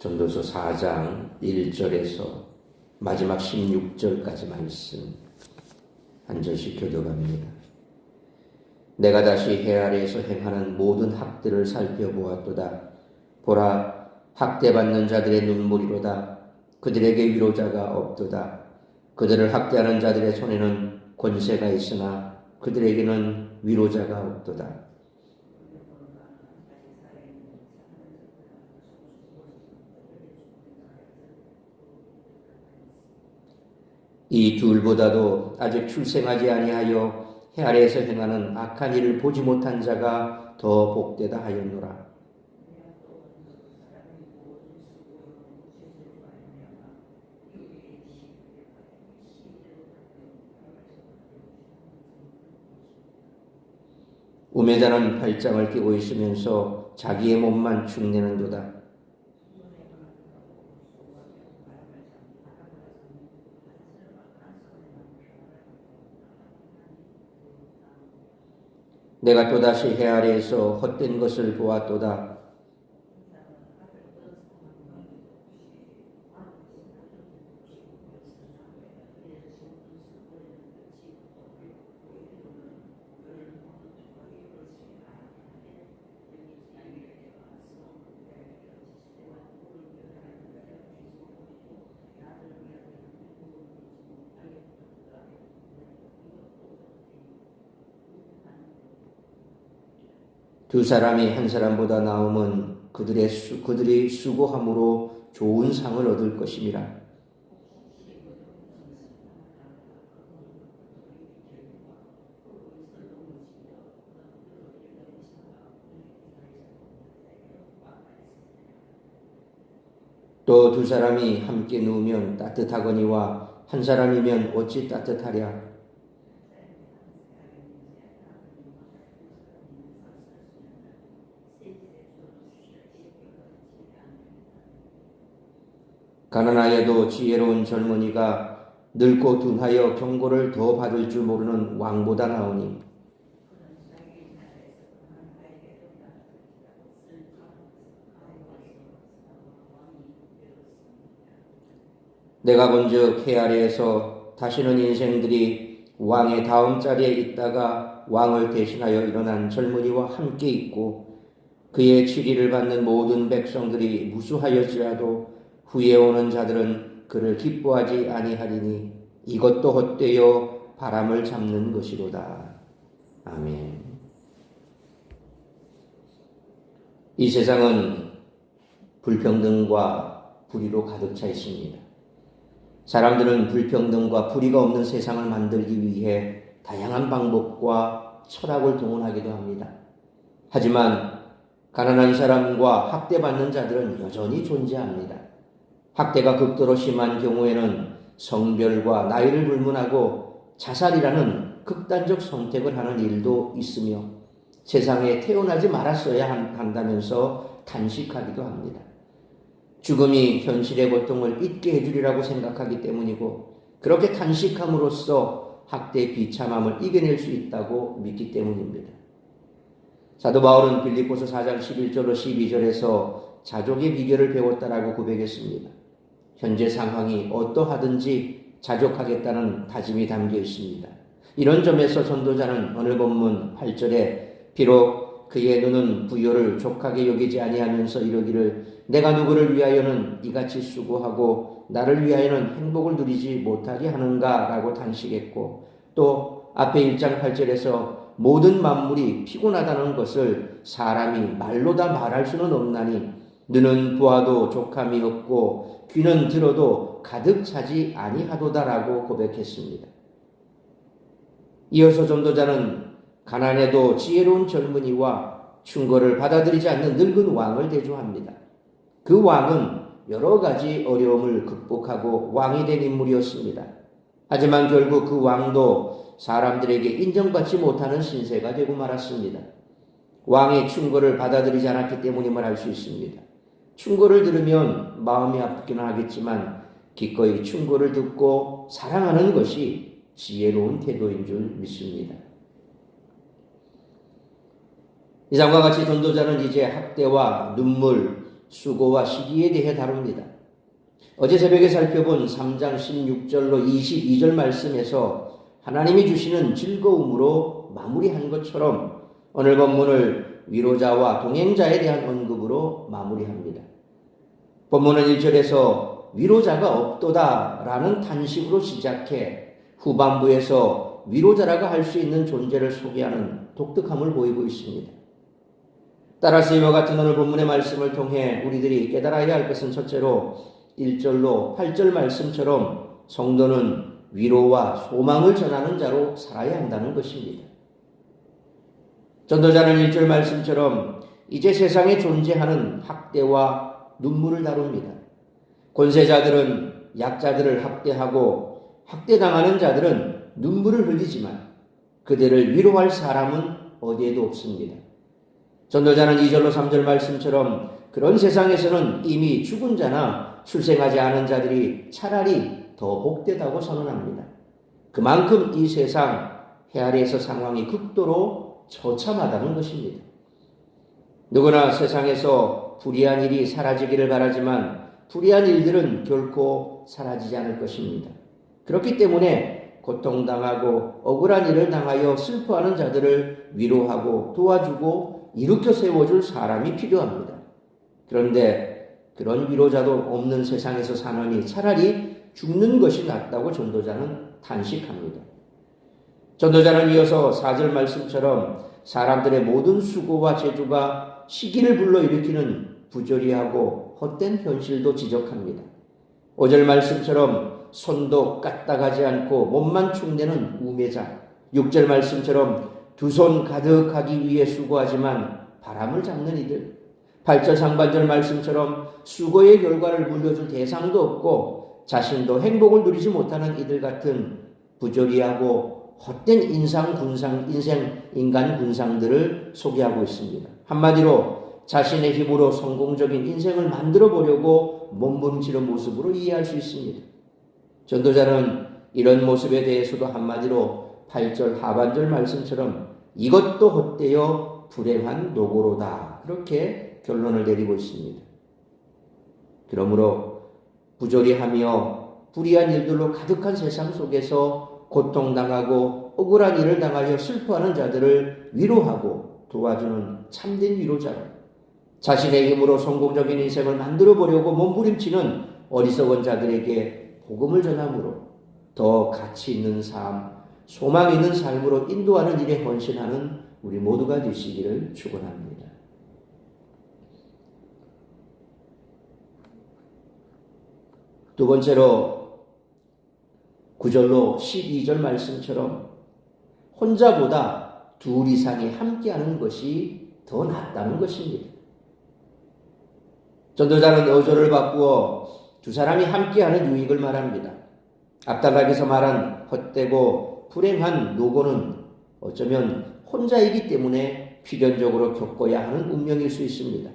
전도서 4장 1절에서 마지막 16절까지 말씀 한 절씩 교독합니다. 내가 다시 해 아래에서 행하는 모든 학대를 살펴보았도다. 보라, 학대받는 자들의 눈물이로다. 그들에게 위로자가 없도다. 그들을 학대하는 자들의 손에는 권세가 있으나 그들에게는 위로자가 없도다. 이 둘보다도 아직 출생하지 아니하여 해 아래에서 행하는 악한 일을 보지 못한 자가 더 복되다 하였노라. 우매자는 팔짱을 끼고 있으면서 자기의 몸만 축내는도다. 내가 또다시 해 아래에서 헛된 것을 보았도다. 두 사람이 한 사람보다 나음은 그들이 수고함으로 좋은 상을 얻을 것임이라. 또 두 사람이 함께 누우면 따뜻하거니와 한 사람이면 어찌 따뜻하랴. 가난하여도 지혜로운 젊은이가 늙고 둔하여 경고를 더 받을 줄 모르는 왕보다 나으니 내가 본즉 해 아래에서 다시는 인생들이 왕의 다음 자리에 있다가 왕을 대신하여 일어난 젊은이와 함께 있고 그의 치리를 받는 모든 백성들이 무수하였지라도 후에 오는 자들은 그를 기뻐하지 아니하리니 이것도 헛되어 바람을 잡는 것이로다. 아멘. 이 세상은 불평등과 불의로 가득 차 있습니다. 사람들은 불평등과 불의가 없는 세상을 만들기 위해 다양한 방법과 철학을 동원하기도 합니다. 하지만 가난한 사람과 학대받는 자들은 여전히 존재합니다. 학대가 극도로 심한 경우에는 성별과 나이를 불문하고 자살이라는 극단적 선택을 하는 일도 있으며 세상에 태어나지 말았어야 한다면서 단식하기도 합니다. 죽음이 현실의 고통을 잊게 해주리라고 생각하기 때문이고 그렇게 단식함으로써 학대의 비참함을 이겨낼 수 있다고 믿기 때문입니다. 사도 바울은 빌립보서 4장 11절로 12절에서 자족의 비결을 배웠다라고 고백했습니다. 현재 상황이 어떠하든지 자족하겠다는 다짐이 담겨 있습니다. 이런 점에서 전도자는 오늘 본문 8절에 비록 그의 눈은 부요를 족하게 여기지 아니하면서 이르기를 내가 누구를 위하여는 이같이 수고하고 나를 위하여는 행복을 누리지 못하게 하는가 라고 단식했고 또 앞에 1장 8절에서 모든 만물이 피곤하다는 것을 사람이 말로 다 말할 수는 없나니 눈은 보아도 족함이 없고 귀는 들어도 가득 차지 아니하도다라고 고백했습니다. 이어서 전도자는 가난해도 지혜로운 젊은이와 충고를 받아들이지 않는 늙은 왕을 대조합니다. 그 왕은 여러 가지 어려움을 극복하고 왕이 된 인물이었습니다. 하지만 결국 그 왕도 사람들에게 인정받지 못하는 신세가 되고 말았습니다. 왕의 충고를 받아들이지 않았기 때문임을 알 수 있습니다. 충고를 들으면 마음이 아프기는 하겠지만 기꺼이 충고를 듣고 사랑하는 것이 지혜로운 태도인 줄 믿습니다. 이장과 같이 전도자는 이제 학대와 눈물, 수고와 시기에 대해 다룹니다. 어제 새벽에 살펴본 3장 16절로 22절 말씀에서 하나님이 주시는 즐거움으로 마무리한 것처럼 오늘 본문을 위로자와 동행자에 대한 언급으로 마무리합니다. 본문은 1절에서 위로자가 없도다라는 탄식으로 시작해 후반부에서 위로자라고 할 수 있는 존재를 소개하는 독특함을 보이고 있습니다. 따라서 이와 같은 오늘 본문의 말씀을 통해 우리들이 깨달아야 할 것은 첫째로 1절로 8절 말씀처럼 성도는 위로와 소망을 전하는 자로 살아야 한다는 것입니다. 전도자는 1절 말씀처럼 이제 세상에 존재하는 학대와 눈물을 다룹니다. 권세자들은 약자들을 학대하고 학대당하는 자들은 눈물을 흘리지만 그들을 위로할 사람은 어디에도 없습니다. 전도자는 2절로 3절 말씀처럼 그런 세상에서는 이미 죽은 자나 출생하지 않은 자들이 차라리 더 복되다고 선언합니다. 그만큼 이 세상 헤아리에서 상황이 극도로 처참하다는 것입니다. 누구나 세상에서 불의한 일이 사라지기를 바라지만 불의한 일들은 결코 사라지지 않을 것입니다. 그렇기 때문에 고통당하고 억울한 일을 당하여 슬퍼하는 자들을 위로하고 도와주고 일으켜 세워줄 사람이 필요합니다. 그런데 그런 위로자도 없는 세상에서 사느니 차라리 죽는 것이 낫다고 전도자는 탄식합니다. 전도자는 이어서 4절 말씀처럼 사람들의 모든 수고와 재주가 시기를 불러일으키는 부조리하고 헛된 현실도 지적합니다. 5절 말씀처럼 손도 까딱하지 않고 몸만 축내는 우매자, 6절 말씀처럼 두 손 가득하기 위해 수고하지만 바람을 잡는 이들, 8절 상반절 말씀처럼 수고의 결과를 물려줄 대상도 없고 자신도 행복을 누리지 못하는 이들 같은 부조리하고 헛된 인간 군상들을 소개하고 있습니다. 한마디로 자신의 힘으로 성공적인 인생을 만들어 보려고 몸부림치는 모습으로 이해할 수 있습니다. 전도자는 이런 모습에 대해서도 한마디로 8절 하반절 말씀처럼 이것도 헛되어 불행한 노고로다, 그렇게 결론을 내리고 있습니다. 그러므로 부조리하며 불의한 일들로 가득한 세상 속에서 고통당하고 억울한 일을 당하여 슬퍼하는 자들을 위로하고 도와주는 참된 위로자로 자신의 힘으로 성공적인 인생을 만들어 보려고 몸부림치는 어리석은 자들에게 복음을 전함으로 더 가치 있는 삶, 소망 있는 삶으로 인도하는 일에 헌신하는 우리 모두가 되시기를 축원합니다. 두 번째로 9절로 12절 말씀처럼 혼자보다 둘 이상이 함께하는 것이 더 낫다는 것입니다. 전도자는 어조를 바꾸어 두 사람이 함께하는 유익을 말합니다. 앞단락에서 말한 헛되고 불행한 노고는 어쩌면 혼자이기 때문에 필연적으로 겪어야 하는 운명일 수 있습니다.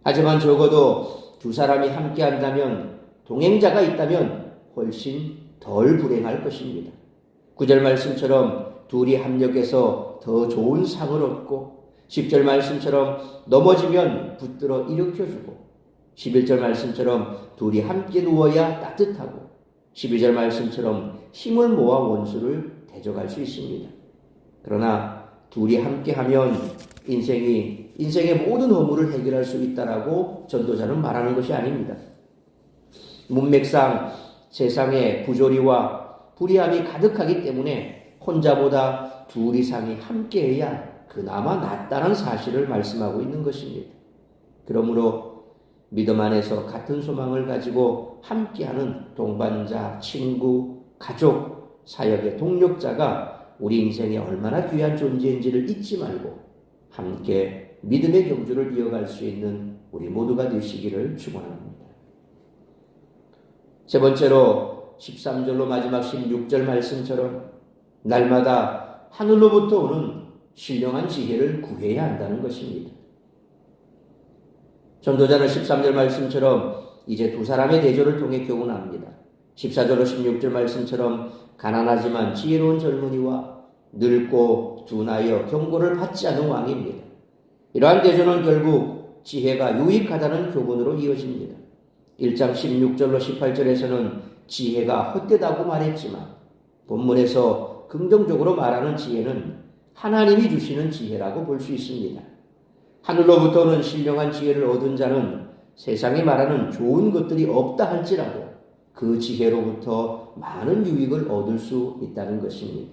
하지만 적어도 두 사람이 함께한다면, 동행자가 있다면 훨씬 덜 불행할 것입니다. 9절 말씀처럼 둘이 합력해서 더 좋은 상을 얻고, 10절 말씀처럼 넘어지면 붙들어 일으켜주고, 11절 말씀처럼 둘이 함께 누워야 따뜻하고, 12절 말씀처럼 힘을 모아 원수를 대적할 수 있습니다. 그러나 둘이 함께하면 인생의 모든 허물을 해결할 수 있다라고 전도자는 말하는 것이 아닙니다. 문맥상 세상에 부조리와 불의함이 가득하기 때문에 혼자보다 둘 이상이 함께해야 그나마 낫다는 사실을 말씀하고 있는 것입니다. 그러므로 믿음 안에서 같은 소망을 가지고 함께하는 동반자, 친구, 가족, 사역의 동력자가 우리 인생에 얼마나 귀한 존재인지를 잊지 말고 함께 믿음의 경주를 이어갈 수 있는 우리 모두가 되시기를 축원합니다. 세 번째로 13절로 마지막 16절 말씀처럼 날마다 하늘로부터 오는 신령한 지혜를 구해야 한다는 것입니다. 전도자는 13절 말씀처럼 이제 두 사람의 대조를 통해 교훈합니다. 14절로 16절 말씀처럼 가난하지만 지혜로운 젊은이와 늙고 둔하여 경고를 받지 않은 왕입니다. 이러한 대조는 결국 지혜가 유익하다는 교훈으로 이어집니다. 1장 16절로 18절에서는 지혜가 헛되다고 말했지만 본문에서 긍정적으로 말하는 지혜는 하나님이 주시는 지혜라고 볼 수 있습니다. 하늘로부터는 신령한 지혜를 얻은 자는 세상에 말하는 좋은 것들이 없다 할지라도 그 지혜로부터 많은 유익을 얻을 수 있다는 것입니다.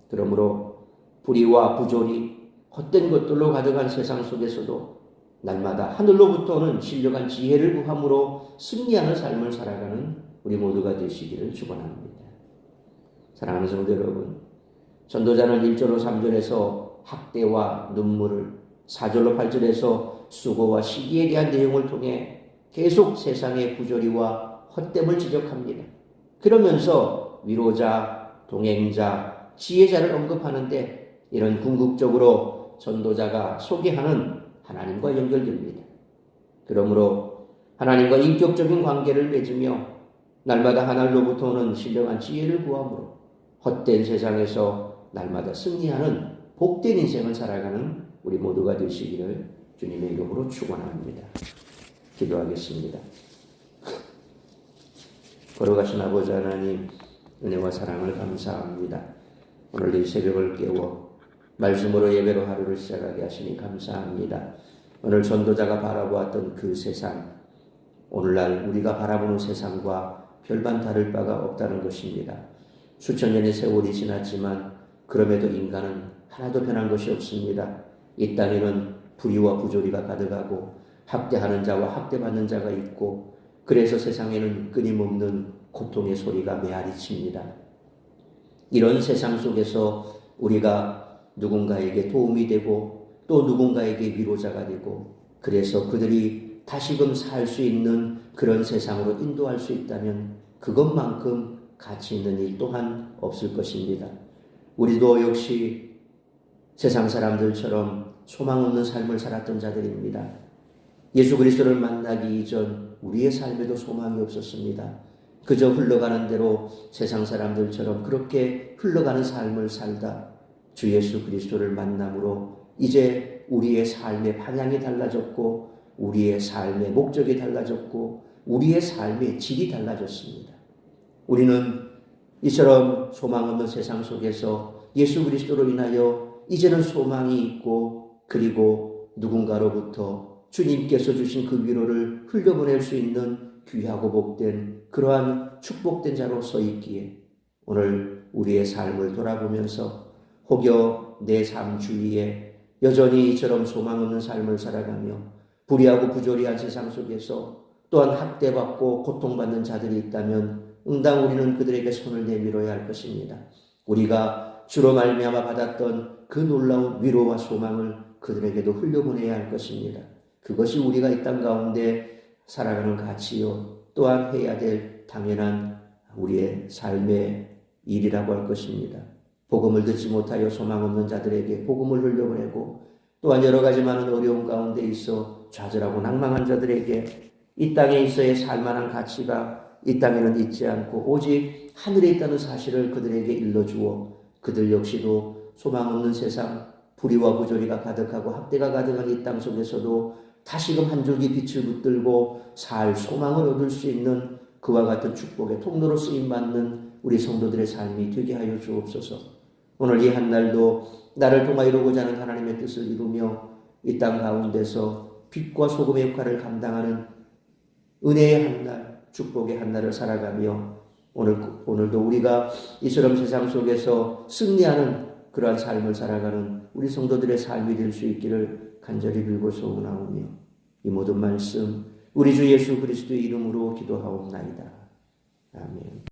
그러므로 불의와 부조리, 헛된 것들로 가득한 세상 속에서도 날마다 하늘로부터 오는 신령한 지혜를 구함으로 승리하는 삶을 살아가는 우리 모두가 되시기를 축원합니다. 사랑하는 성도 여러분, 전도자는 1절로 3절에서 학대와 눈물을, 4절로 8절에서 수고와 시기에 대한 내용을 통해 계속 세상의 부조리와 헛됨을 지적합니다. 그러면서 위로자, 동행자, 지혜자를 언급하는데 이런 궁극적으로 전도자가 소개하는 하나님과 연결됩니다. 그러므로 하나님과 인격적인 관계를 맺으며 날마다 하늘로부터 오는 신령한 지혜를 구함으로 헛된 세상에서 날마다 승리하는 복된 인생을 살아가는 우리 모두가 되시기를 주님의 이름으로 축원합니다. 기도하겠습니다. 걸어가신 아버지 하나님, 은혜와 사랑을 감사합니다. 오늘 이 새벽을 깨워 말씀으로 예배로 하루를 시작하게 하시니 감사합니다. 오늘 전도자가 바라보았던 그 세상, 오늘날 우리가 바라보는 세상과 별반 다를 바가 없다는 것입니다. 수천 년의 세월이 지났지만 그럼에도 인간은 하나도 변한 것이 없습니다. 이 땅에는 불의와 부조리가 가득하고 학대하는 자와 학대받는 자가 있고, 그래서 세상에는 끊임없는 고통의 소리가 메아리칩니다. 이런 세상 속에서 우리가 누군가에게 도움이 되고 또 누군가에게 위로자가 되고, 그래서 그들이 다시금 살 수 있는 그런 세상으로 인도할 수 있다면 그것만큼 가치 있는 일 또한 없을 것입니다. 우리도 역시 세상 사람들처럼 소망 없는 삶을 살았던 자들입니다. 예수 그리스도를 만나기 이전 우리의 삶에도 소망이 없었습니다. 그저 흘러가는 대로 세상 사람들처럼 그렇게 흘러가는 삶을 살다 주 예수 그리스도를 만남으로 이제 우리의 삶의 방향이 달라졌고, 우리의 삶의 목적이 달라졌고, 우리의 삶의 질이 달라졌습니다. 우리는 이처럼 소망 없는 세상 속에서 예수 그리스도로 인하여 이제는 소망이 있고, 그리고 누군가로부터 주님께서 주신 그 위로를 흘려보낼 수 있는 귀하고 복된 그러한 축복된 자로 서 있기에 오늘 우리의 삶을 돌아보면서 혹여 내 삶 주위에 여전히 이처럼 소망 없는 삶을 살아가며 불의하고 부조리한 세상 속에서 또한 학대받고 고통받는 자들이 있다면 응당 우리는 그들에게 손을 내밀어야 할 것입니다. 우리가 주로 말미암아 받았던 그 놀라운 위로와 소망을 그들에게도 흘려보내야 할 것입니다. 그것이 우리가 이 땅 가운데 살아가는 가치요, 또한 해야 될 당연한 우리의 삶의 일이라고 할 것입니다. 복음을 듣지 못하여 소망 없는 자들에게 복음을 흘려보내고, 또한 여러 가지 많은 어려움 가운데 있어 좌절하고 낭망한 자들에게 이 땅에 있어야 살만한 가치가 이 땅에는 있지 않고 오직 하늘에 있다는 사실을 그들에게 일러주어 그들 역시도 소망 없는 세상, 불의와 부조리가 가득하고 학대가 가득한 이 땅 속에서도 다시금 한 줄기 빛을 붙들고 살 소망을 얻을 수 있는 그와 같은 축복의 통로로 쓰임받는 우리 성도들의 삶이 되게 하여 주옵소서. 오늘 이 한날도 나를 통하 이루고자 하는 하나님의 뜻을 이루며 이 땅 가운데서 빛과 소금의 역할을 감당하는 은혜의 한날, 축복의 한날을 살아가며 오늘도 우리가 이처럼 세상 속에서 승리하는 그러한 삶을 살아가는 우리 성도들의 삶이 될 수 있기를 간절히 빌고 소원하오며 이 모든 말씀 우리 주 예수 그리스도의 이름으로 기도하옵나이다. 아멘.